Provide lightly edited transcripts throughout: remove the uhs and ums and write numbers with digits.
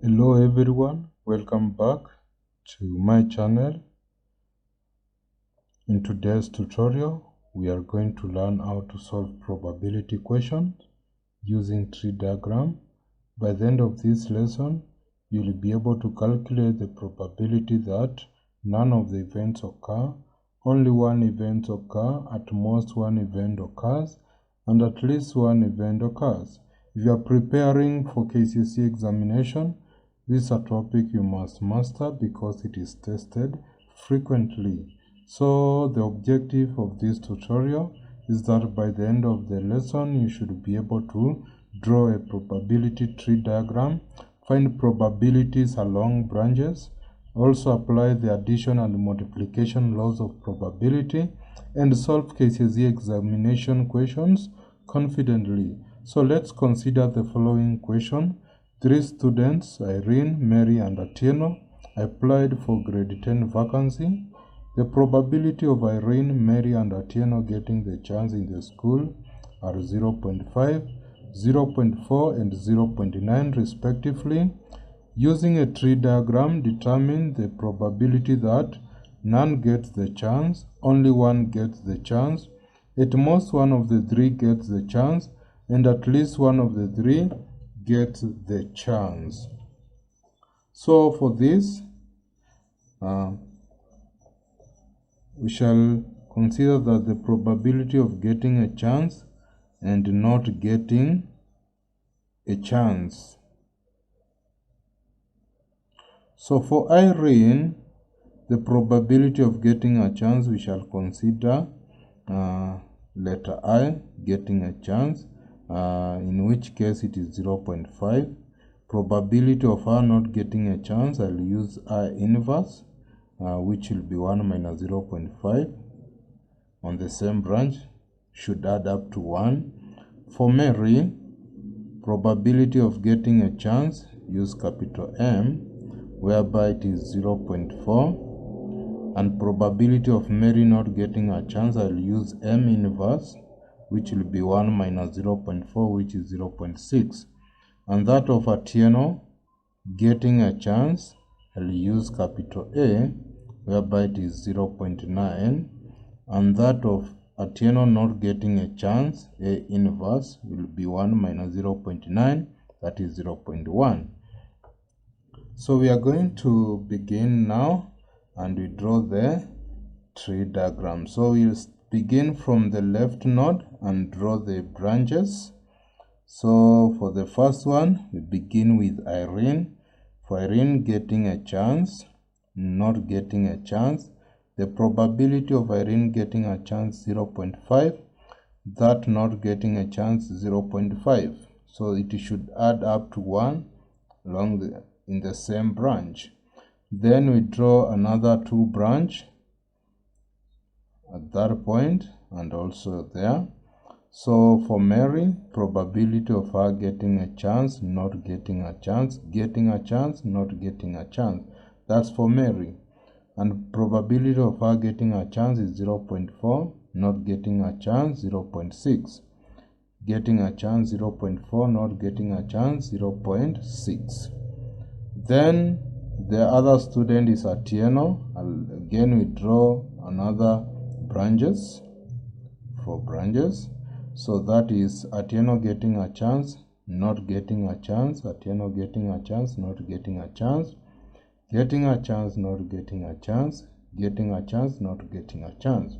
Hello everyone, welcome back to my channel. In today's tutorial, we are going to learn how to solve probability questions using tree diagram. By the end of this lesson, you'll be able to calculate the probability that none of the events occur, only one event occurs, at most one event occurs, and at least one event occurs. If you are preparing for KCSE examination, this is a topic you must master because it is tested frequently. So the objective of this tutorial is that by the end of the lesson, you should be able to draw a probability tree diagram, find probabilities along branches, also apply the addition and multiplication laws of probability, and solve KCSE examination questions confidently. So let's consider the following question. 3 students, Irene, Mary, and Atieno, applied for grade 10 vacancy. The probability of Irene, Mary, and Atieno getting the chance in the school are 0.5, 0.4, and 0.9 respectively. Using a tree diagram, determine the probability that none gets the chance, only one gets the chance, at most one of the three gets the chance, and at least one of the three gets the chance. So for this, we shall consider that the probability of getting a chance and not getting a chance. So for Irene, the probability of getting a chance, we shall consider letter I, getting a chance, in which case it is 0.5. Probability of her not getting a chance, I'll use I inverse, which will be 1 minus 0.5 on the same branch, should add up to 1. For Mary, probability of getting a chance, use capital M, whereby it is 0.4. And probability of Mary not getting a chance, I'll use M inverse, which will be 1 minus 0.4, which is 0.6. And that of Atieno getting a chance, I'll use capital A, whereby it is 0.9. And that of Atieno not getting a chance, A inverse, will be 1 minus 0.9, that is 0.1. So we are going to begin now, and we draw the tree diagram. So we'll begin from the left node and draw the branches. So for the first one, we begin with Irene. For Irene getting a chance, not getting a chance, the probability of Irene getting a chance 0.5, that not getting a chance 0.5. So it should add up to 1 along in the same branch. Then we draw another 2 branch at that point and also there. So for Mary, probability of her getting a chance, not getting a chance, getting a chance, not getting a chance. That's for Mary. And probability of her getting a chance is 0.4, not getting a chance 0.6. Getting a chance 0.4, not getting a chance 0.6. Then the other student is Atieno. Again, we draw another branches, 4 branches. So that is Atieno getting a chance, not getting a chance, Atieno getting a chance, not getting a chance, getting a chance, not getting a chance, getting a chance, not getting a chance.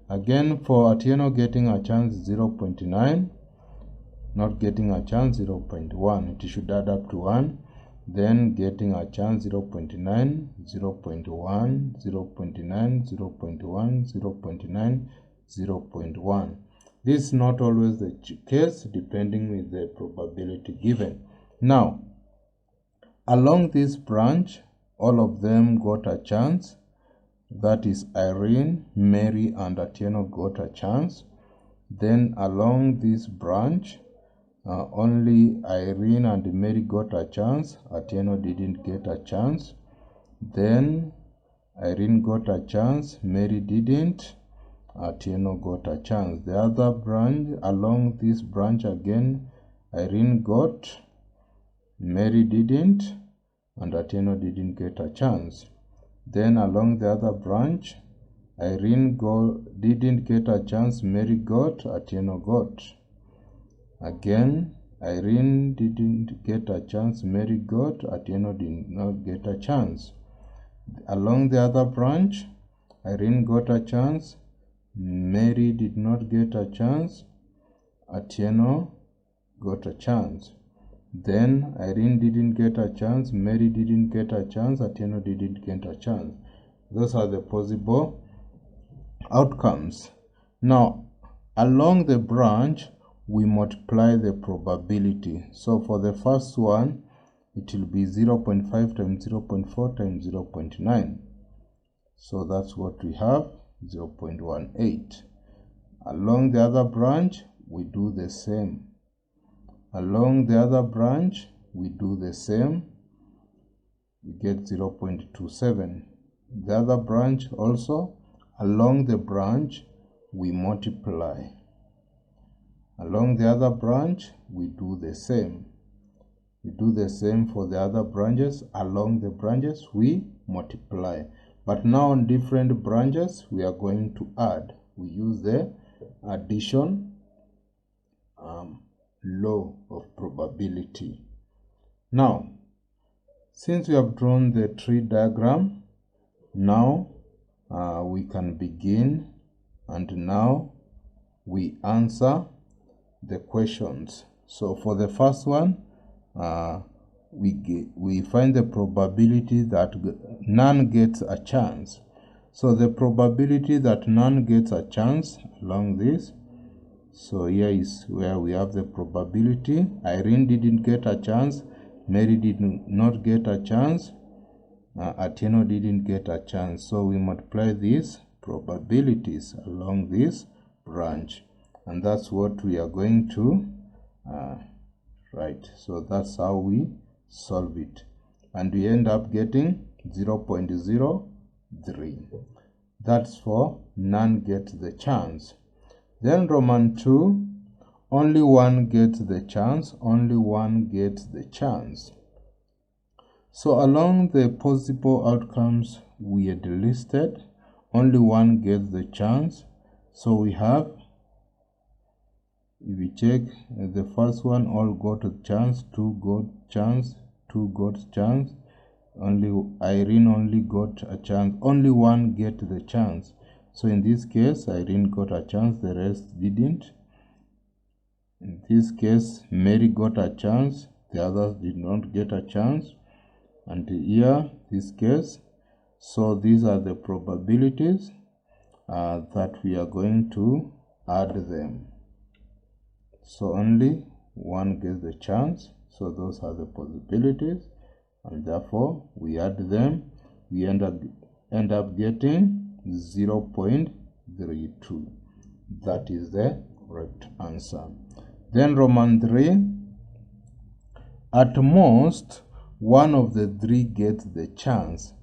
Again, for Atieno getting a chance 0.9, not getting a chance 0.1. It should add up to 1. Then getting a chance 0.9, 0.1, 0.9, 0.1, 0.9, 0.1. This is not always the case, depending with the probability given. Now, along this branch, all of them got a chance. That is Irene, Mary, and Atieno got a chance. Then along this branch, only Irene and Mary got a chance. Atieno didn't get a chance. Then Irene got a chance, Mary didn't. Atieno got a chance. The other branch, along this branch again, Irene got, Mary didn't. and Atieno didn't get a chance. Then along the other branch, Irene didn't get a chance, Mary got, Atieno got. Again, Irene didn't get a chance, Mary got, Atieno did not get a chance. Along the other branch, Irene got a chance, Mary did not get a chance, Atieno got a chance. Then Irene didn't get a chance, Mary didn't get a chance, Atieno didn't get a chance. Those are the possible outcomes. Now, along the branch, we multiply the probability. So for the first one, it will be 0.5 times 0.4 times 0.9. So that's what we have, 0.18. Along the other branch, we do the same. Along the other branch, we do the same. We get 0.27. The other branch also, along the branch, we multiply. Along the other branch, we do the same. We do the same for the other branches. Along the branches, we multiply. But now on different branches, we are going to add. We use the addition law of probability. Now, since we have drawn the tree diagram, now we can begin, and now we answer the questions. So for the first one, we find the probability that none gets a chance. So the probability that none gets a chance along this. So here is where we have the probability. Irene didn't get a chance, Mary did not get a chance, Atieno didn't get a chance. So we multiply these probabilities along this branch, and that's what we are going to write. So that's how we solve it, and we end up getting 0.03. That's for none gets the chance. Then Roman 2, only one gets the chance, only one gets the chance. So along the possible outcomes we had listed, only one gets the chance. So we have, if we check the first one, all got a chance, 2 got chance, 2 got chance, only Irene only got a chance, only one get the chance. So in this case, Irene got a chance, the rest didn't. In this case, Mary got a chance, the others did not get a chance. And here, this case, so these are the probabilities that we are going to add them. So only one gets the chance, so those are the possibilities, and therefore we add them. We end up getting 0.32. That is the correct answer. Then Roman 3, at most one of the 3 gets the chance.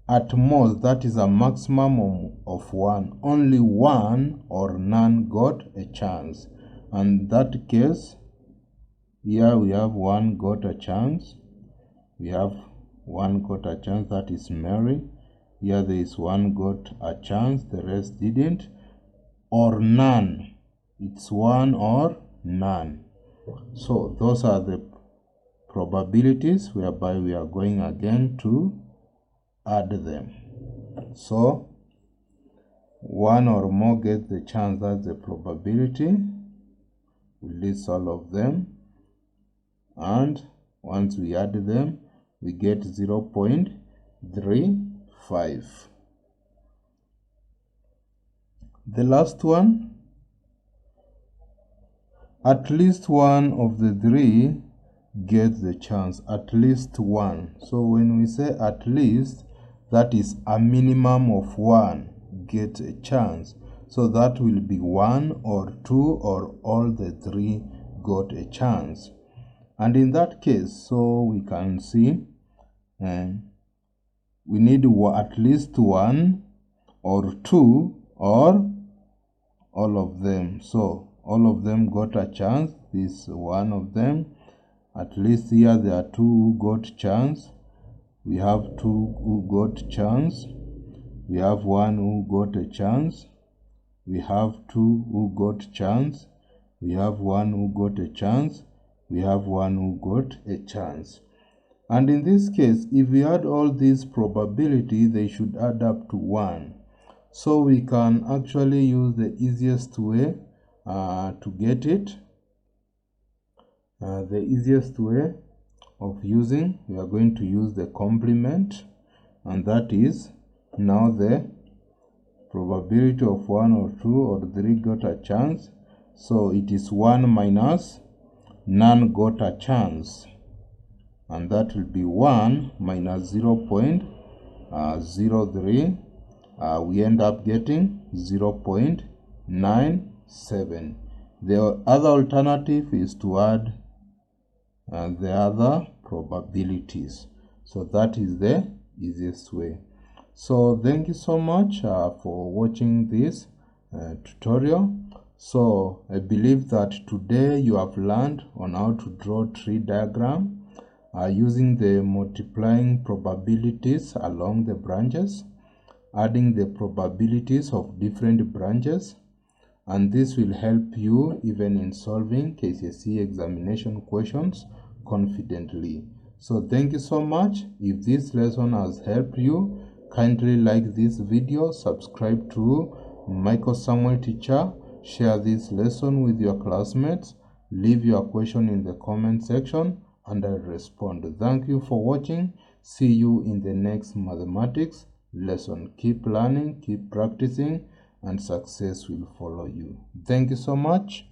At most, that is a maximum of 1. Only one or none got a chance. And in that case, here we have 1 got a chance. We have 1 got a chance, that is Mary. Here there is 1 got a chance, the rest didn't. Or none. It's 1 or none. So those are the probabilities whereby we are going again to add them. So 1 or more gets the chance, that's the probability. We list all of them, and once we add them, we get 0.35. The last one, at least one of the 3 gets the chance. At least one. So when we say at least, that is a minimum of 1 gets a chance. So that will be 1 or 2 or all the 3 got a chance. And in that case, so we can see we need at least 1 or 2 or all of them. So all of them got a chance. This one of them. At least here there are 2 who got chance. we have 2 who got chance, we have 1 who got a chance, we have 2 who got chance, we have 1 who got a chance, we have 1 who got a chance. And in this case, if we add all these probability, they should add up to 1. So we can actually use the easiest way to get it. The easiest way of using, we are going to use the complement, and that is now the probability of 1 or 2 or 3 got a chance. So it is 1 minus none got a chance, and that will be 1 minus 0.03. We end up getting 0.97. The other alternative is to add the other probabilities. So that is the easiest way. So thank you so much for watching this tutorial. So I believe that today you have learned on how to draw tree diagram using the multiplying probabilities along the branches, adding the probabilities of different branches, and this will help you even in solving KCSE examination questions confidently. So thank you so much. If this lesson has helped you, kindly like this video, subscribe to Michael Samuel Teacher, share this lesson with your classmates, leave your question in the comment section and I'll respond. Thank you for watching. See you in the next mathematics lesson. Keep learning, keep practicing, and success will follow you. Thank you so much.